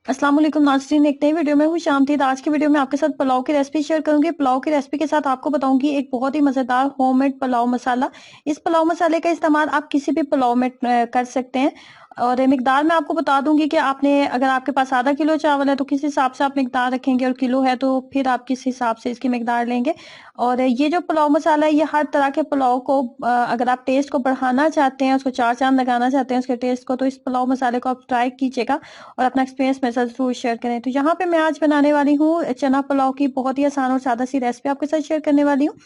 अस्सलाम वालेकुम नाज़रीन, एक नई वीडियो में हूँ शामतीद। आज की वीडियो में आपके साथ पुलाव की रेसिपी शेयर करूंगी। पुलाव की रेसिपी के साथ आपको बताऊंगी एक बहुत ही मज़ेदार होममेड पुलाव मसाला। इस पुलाव मसाले का इस्तेमाल आप किसी भी पुलाव में कर सकते हैं। और मिकदार मैं आपको बता दूंगी कि आपने अगर आपके पास आधा किलो चावल है तो किस हिसाब से आप मिकदार रखेंगे, और किलो है तो फिर आप किस हिसाब से इसकी मिकदार लेंगे। और ये जो पुलाव मसाला है ये हर तरह के पुलाव को अगर आप टेस्ट को बढ़ाना चाहते हैं, उसको चार चांद लगाना चाहते हैं उसके टेस्ट को, तो इस पुलाव मसाले को आप ट्राई कीजिएगा और अपना एक्सपीरियंस मेरे साथ जरूर शेयर करें। तो यहाँ पे मैं आज बनाने वाली हूँ चना पुलाव की बहुत ही आसान और सादा सी रेसिपी आपके साथ शेयर करने वाली हूँ।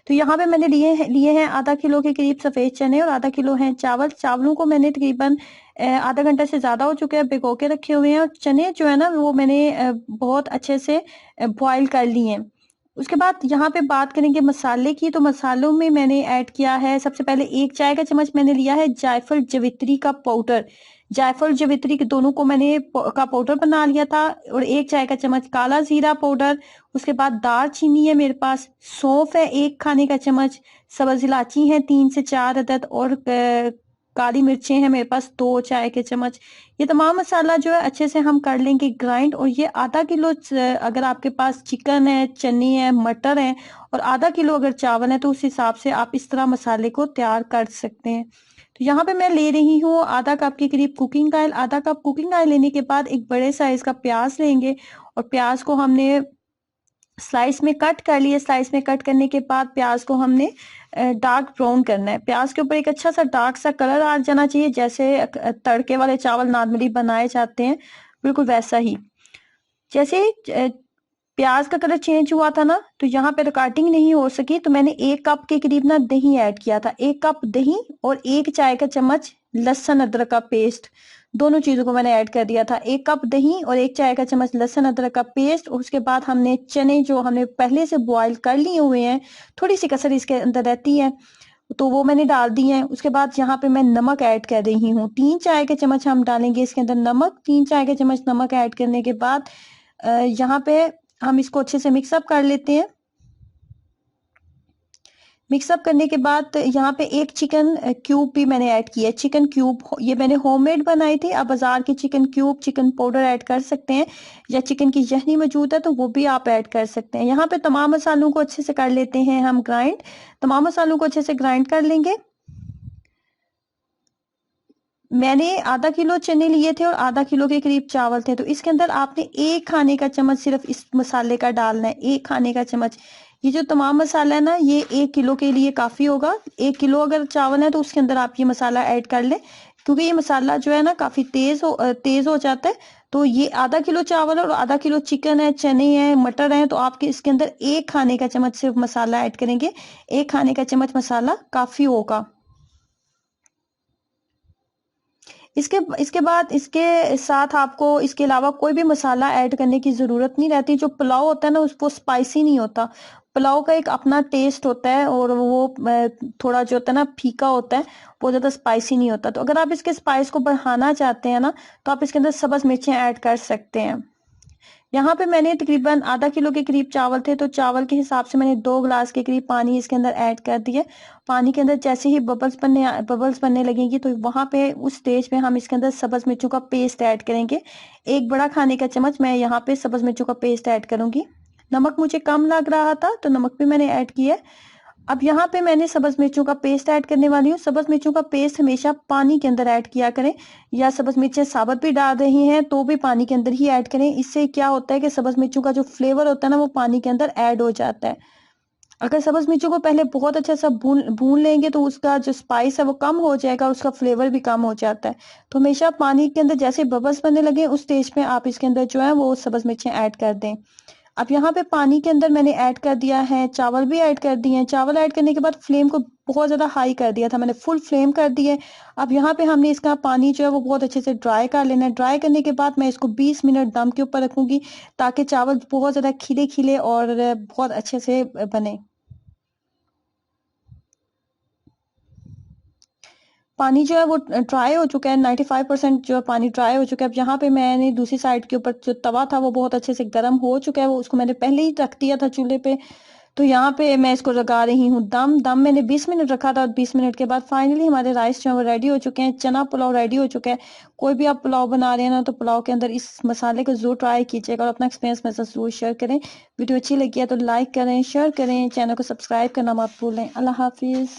तो यहाँ पे मैंने लिए हैं आधा किलो के करीब सफेद चने और आधा किलो हैं चावल। चावलों को मैंने तकरीबन आधा घंटा से ज्यादा हो चुके हैं भिगो के रखे हुए हैं, और चने जो है ना वो मैंने बहुत अच्छे से बॉईल कर लिए हैं। उसके बाद यहाँ पे बात करेंगे मसाले की। तो मसालों में मैंने ऐड किया है, सबसे पहले 1 चाय का चम्मच मैंने लिया है जायफल जवित्री का पाउडर। जायफल जवित्री के दोनों को मैंने का पाउडर बना लिया था। और 1 चाय का चम्मच काला जीरा पाउडर। उसके बाद दालचीनी है मेरे पास, सौंफ है 1 खाने का चम्मच, सब्ज इलायची है 3 से 4 अदद, और काली मिर्चें हैं मेरे पास 2 चाय के चम्मच। ये तमाम मसाला जो है अच्छे से हम कर लेंगे ग्राइंड। और ये आधा किलो अगर आपके पास चिकन है, चने हैं, मटर हैं, और आधा किलो अगर चावल है तो उस हिसाब से आप इस तरह मसाले को तैयार कर सकते हैं। तो यहाँ पे मैं ले रही हूँ आधा कप के करीब कुकिंग ऑयल। आधा कप कुकिंग ऑयल लेने के बाद एक बड़े साइज का प्याज लेंगे, और प्याज को हमने स्लाइस में कट कर लिए। स्लाइस में कट करने के बाद प्याज को हमने डार्क ब्राउन करना है। प्याज के ऊपर एक अच्छा सा डार्क सा कलर आ जाना चाहिए, जैसे तड़के वाले चावल नॉर्मली बनाए जाते हैं, बिल्कुल वैसा ही। जैसे प्याज का कलर चेंज हुआ था ना, तो यहाँ पे रिकॉर्डिंग नहीं हो सकी, तो मैंने 1 कप के करीब ना दही ऐड किया था। 1 कप दही और 1 चाय का चम्मच लहसुन अदरक का पेस्ट, दोनों चीजों को मैंने ऐड कर दिया था। 1 कप दही और 1 चाय का चम्मच लहसुन अदरक का पेस्ट। और उसके बाद हमने चने जो हमने पहले से बॉईल कर लिए हुए हैं, थोड़ी सी कसर इसके अंदर रहती है, तो वो मैंने डाल दी है। उसके बाद यहाँ पे मैं नमक ऐड कर रही हूँ, 3 चाय के चम्मच हम डालेंगे इसके अंदर नमक। 3 चाय के चम्मच नमक ऐड करने के बाद यहाँ पे हम इसको अच्छे से मिक्सअप कर लेते हैं। मिक्सअप करने के बाद यहाँ पे एक चिकन क्यूब भी मैंने ऐड किया है। चिकन क्यूब ये मैंने होममेड बनाई थी। आप बाजार की chicken cube, chicken powder add कर सकते हैं, या चिकन की यखनी मौजूद है तो वो भी आप ऐड कर सकते हैं। यहाँ पे तमाम मसालों को अच्छे से कर लेते हैं हम ग्राइंड। तमाम मसालों को अच्छे से ग्राइंड कर लेंगे। मैंने आधा किलो चने लिए थे और आधा किलो के करीब चावल थे, तो इसके अंदर आपने 1 खाने का चम्मच सिर्फ इस मसाले का डालना है। 1 खाने का चम्मच। ये जो तमाम मसाला है ना, ये 1 किलो के लिए काफी होगा। 1 किलो अगर चावल है तो उसके अंदर आप ये मसाला ऐड कर लें, क्योंकि ये मसाला जो है ना काफी तेज हो जाता है। तो ये आधा किलो चावल और आधा किलो चिकन है, चने हैं, मटर हैं, तो आपके इसके अंदर 1 खाने का चम्मच सिर्फ मसाला ऐड करेंगे। 1 खाने का चम्मच मसाला काफी होगा। इसके इसके बाद इसके साथ आपको इसके अलावा कोई भी मसाला ऐड करने की जरूरत नहीं रहती। जो पुलाव होता है ना वो स्पाइसी नहीं होता। पुलाव का एक अपना टेस्ट होता है, और वो थोड़ा जो होता है ना फीका होता है, वो ज्यादा स्पाइसी नहीं होता। तो अगर आप इसके स्पाइस को बढ़ाना चाहते हैं ना, तो आप इसके अंदर सब्ज मिर्चें ऐड कर सकते हैं। यहाँ पे मैंने तकरीबन आधा किलो के करीब चावल थे, तो चावल के हिसाब से मैंने 2 गिलास के करीब पानी इसके अंदर ऐड कर दिया। पानी के अंदर जैसे ही बबल्स बनने लगेंगी, तो वहां पे उस स्टेज पे हम इसके अंदर सब्ज मिर्चों का पेस्ट ऐड करेंगे। 1 बड़ा खाने का चम्मच मैं यहाँ पे सब्ज मिर्चों का पेस्ट ऐड करूंगी। नमक मुझे कम लग रहा था तो नमक भी मैंने ऐड किया। अब यहाँ पे मैंने सब्ज मिर्चों का पेस्ट ऐड करने वाली हूँ। सब्ज मिर्चों का पेस्ट हमेशा पानी के अंदर ऐड किया करें, या सब्ज मिर्चें साबुत भी डाल रही हैं तो भी पानी के अंदर ही ऐड करें। इससे क्या होता है कि सब्ज मिर्चों का जो फ्लेवर होता है ना वो पानी के अंदर ऐड हो जाता है। अगर सब्ज मिर्चों को पहले बहुत अच्छा सा भून लेंगे तो उसका जो स्पाइस है वो कम हो जाएगा, उसका फ्लेवर भी कम हो जाता है। तो हमेशा पानी के अंदर जैसे बबल्स बनने लगे उस स्टेज पे आप इसके अंदर जो है वो सब्ज मिर्चें ऐड कर दें। अब यहाँ पे पानी के अंदर मैंने ऐड कर दिया है, चावल भी ऐड कर दिए हैं। चावल ऐड करने के बाद फ्लेम को बहुत ज्यादा हाई कर दिया था मैंने, फुल फ्लेम कर दी है। अब यहाँ पे हमने इसका पानी जो है वो बहुत अच्छे से ड्राई कर लेना है। ड्राई करने के बाद मैं इसको 20 मिनट दम के ऊपर रखूंगी, ताकि चावल बहुत ज्यादा खिले खिले और बहुत अच्छे से बने। पानी जो है वो ड्राई हो चुका है, 95% जो है पानी ड्राई हो चुका है। अब यहाँ पे मैंने दूसरी साइड के ऊपर जो तवा था वो बहुत अच्छे से गर्म हो चुका है, वो उसको मैंने पहले ही रख दिया था चूल्हे पे। तो यहाँ पे मैं इसको लगा रही हूँ दम मैंने 20 मिनट रखा था और 20 मिनट के बाद फाइनली हमारे राइस जो है वो रेडी हो चुके हैं। चना पुलाव रेडी हो चुका है। कोई भी आप पुलाव बना रहे हैं ना तो पुलाव के अंदर इस मसाले को जरूर ट्राई कीजिएगा और अपना एक्सपीरियंस मेरे साथ जरूर शेयर करें। वीडियो अच्छी लगी है तो लाइक करें, शेयर करें, चैनल को सब्सक्राइब करना मत भूलें। अल्लाह हाफिज।